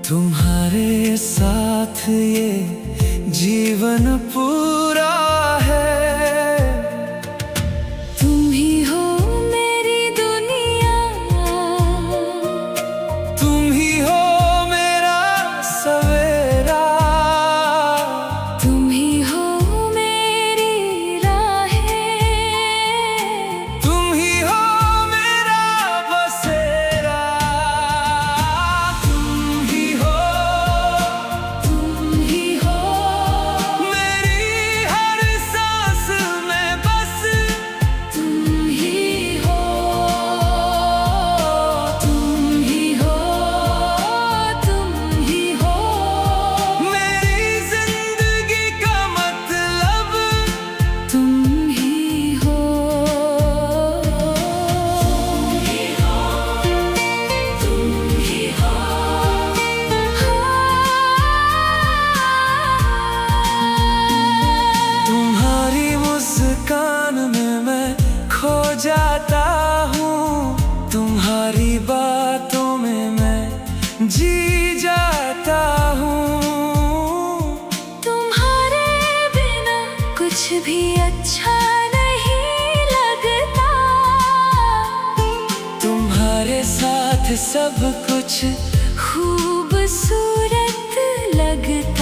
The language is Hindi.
तुम्हारे साथ ये जीवन पूरा है। तुम ही हो मेरी दुनिया, तुम ही हो मेरा सवेरा, तुम ही हो मेरी राहें, तुम ही हो मेरा बसेरा। तुम ही हो मेरी हर सांस में बस, तुम ही हो, तुम ही हो, तुम ही हो मेरी जिंदगी का मतलब। तुम ही हो, तुम ही हो। तुम्हारी मुस्कान में मैं खो जाता हूँ, तुम्हारी बातों में मैं जी जाता हूँ। तुम्हारे बिना कुछ भी अच्छा नहीं लगता, तुम्हारे साथ सब कुछ खूबसूरत लगता।